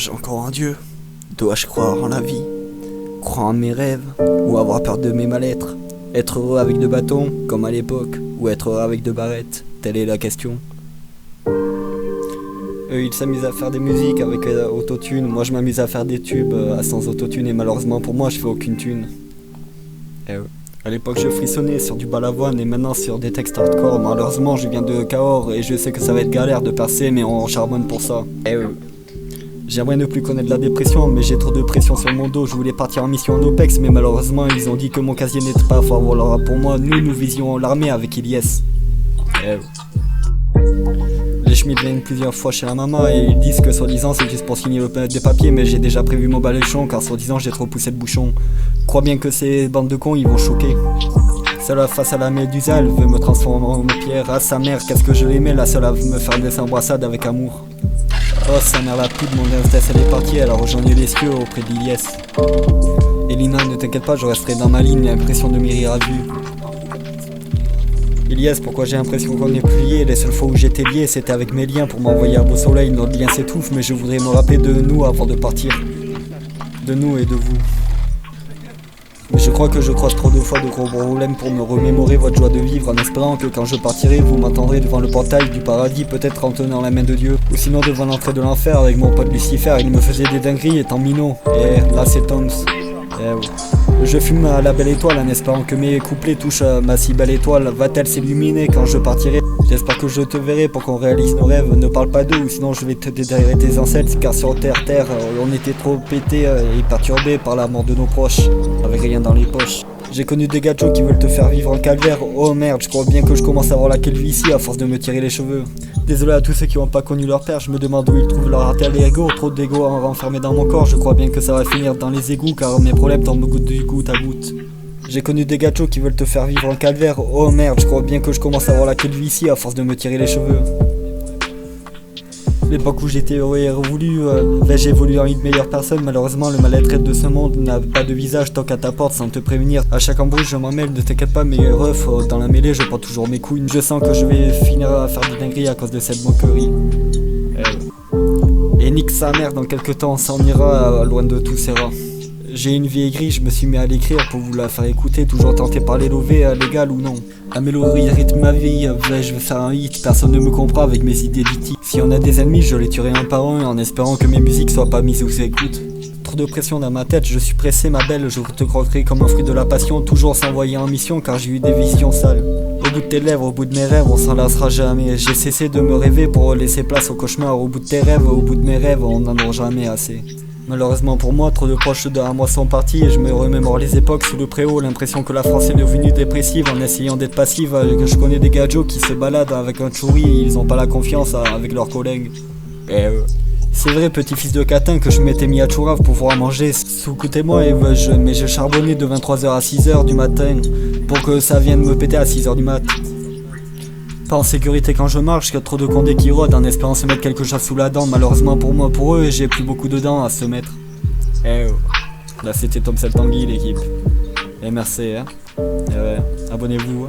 Crois-je encore en Dieu? Dois-je croire en la vie? Croire en mes rêves? Ou avoir peur de mes mal-être? Être heureux avec deux bâtons, comme à l'époque? Ou être heureux avec deux barrettes? Telle est la question. Eux ils s'amusent à faire des musiques avec autotune. Moi je m'amuse à faire des tubes sans autotune. Et malheureusement pour moi je fais aucune thune. À l'époque je frissonnais sur du balavoine et maintenant sur des textes hardcore. Malheureusement je viens de Cahors et je sais que ça va être galère de percer, mais on charbonne pour ça. J'aimerais ne plus connaître la dépression, mais j'ai trop de pression sur mon dos. Je voulais partir en mission en OPEX, mais malheureusement ils ont dit que mon casier n'était pas fort. Alors pour moi, nous visions l'armée avec Ilyes. Les chemises viennent plusieurs fois chez la maman et ils disent que soi-disant c'est juste pour signer des papiers, mais j'ai déjà prévu mon baléchon car soi-disant j'ai trop poussé le bouchon. Crois bien que ces bandes de cons ils vont choquer. Seule face à la méduse, elle veut me transformer en pierre. À sa mère, qu'est-ce que je l'aimais, la seule à me faire des embrassades avec amour. Oh, sa mère la pute, mon instesse elle est partie, elle a rejoint les cieux auprès d'Ilyes. Elina, ne t'inquiète pas, je resterai dans ma ligne, l'impression de m'y rire à vue. Ilyes, pourquoi j'ai l'impression qu'on est plié? Les seules fois où j'étais lié, c'était avec mes liens pour m'envoyer à beau soleil. Notre lien s'étouffe, mais je voudrais me rappeler de nous avant de partir. De nous et de vous. Mais je crois que je croise trop de fois de gros problèmes pour me remémorer votre joie de vivre, en espérant que quand je partirai, vous m'attendrez devant le portail du paradis, peut-être en tenant la main de Dieu. Ou sinon devant l'entrée de l'enfer avec mon pote Lucifer, il me faisait des dingueries étant minot. Là c'est Toms. Je fume à la belle étoile en espérant que mes couplets touchent à ma si belle étoile. Va-t-elle s'illuminer quand je partirai? J'espère que je te verrai pour qu'on réalise nos rêves. Ne parle pas d'eux ou sinon je vais te déterrer tes ancêtres. Car sur terre, on était trop pétés et perturbés par la mort de nos proches, avec rien dans les poches. J'ai connu des gâteaux qui veulent te faire vivre en calvaire. Oh merde, je crois bien que je commence à avoir la calvitie à force de me tirer les cheveux. Désolé à tous ceux qui n'ont pas connu leur père, je me demande où ils trouvent leur alter ego. Trop d'ego renfermé dans mon corps, je crois bien que ça va finir dans les égouts, car mes problèmes tombent du goutte à goutte. J'ai connu des gâteaux qui veulent te faire vivre en calvaire. Oh merde, je crois bien que je commence à avoir la calvitie à force de me tirer les cheveux. L'époque où j'étais heureux et revoulu, j'ai évolué en une meilleure personne. Malheureusement le mal-être de ce monde n'a pas de visage, toque à ta porte sans te prévenir. À chaque embrouille je m'en mêle, ne t'inquiète pas mes refs, dans la mêlée je prends toujours mes couilles. Je sens que je vais finir à faire des dingueries à cause de cette moquerie. Et nique sa mère, dans quelques temps on s'en ira loin de tous ces rats. J'ai une vie aigrie, je me suis mis à l'écrire pour vous la faire écouter, toujours tenté par les lovés, légal ou non. La mélodie rythme ma vie, je vais faire un hit, personne ne me comprend avec mes idées d'IT. Si on a des ennemis, je les tuerai un par un en espérant que mes musiques soient pas mises aux écoutes. Trop de pression dans ma tête, je suis pressé ma belle, je te croquerai comme un fruit de la passion, toujours s'envoyer en mission car j'ai eu des visions sales. Au bout de tes lèvres, au bout de mes rêves, on s'en lassera jamais. J'ai cessé de me rêver pour laisser place au cauchemar. Au bout de tes rêves, au bout de mes rêves, on n'en aura jamais assez. Malheureusement pour moi, trop de proches de moi sont partis et je me remémore les époques sous le préau. L'impression que la France est devenue dépressive en essayant d'être passive. Que je connais des gadgets qui se baladent avec un chouri et ils ont pas la confiance avec leurs collègues. C'est vrai, petit fils de catin, que je m'étais mis à Chourave pour pouvoir manger sous moi mais je charbonnais de 23h à 6h du matin pour que ça vienne me péter à 6h du mat. Pas en sécurité quand je marche, qu'il y a trop de condés qui rôdent en espérant se mettre quelque chose sous la dent. Malheureusement pour moi, pour eux, j'ai plus beaucoup de dents à se mettre. Là c'était Tom Tanguy l'équipe. Et merci hein. Abonnez-vous.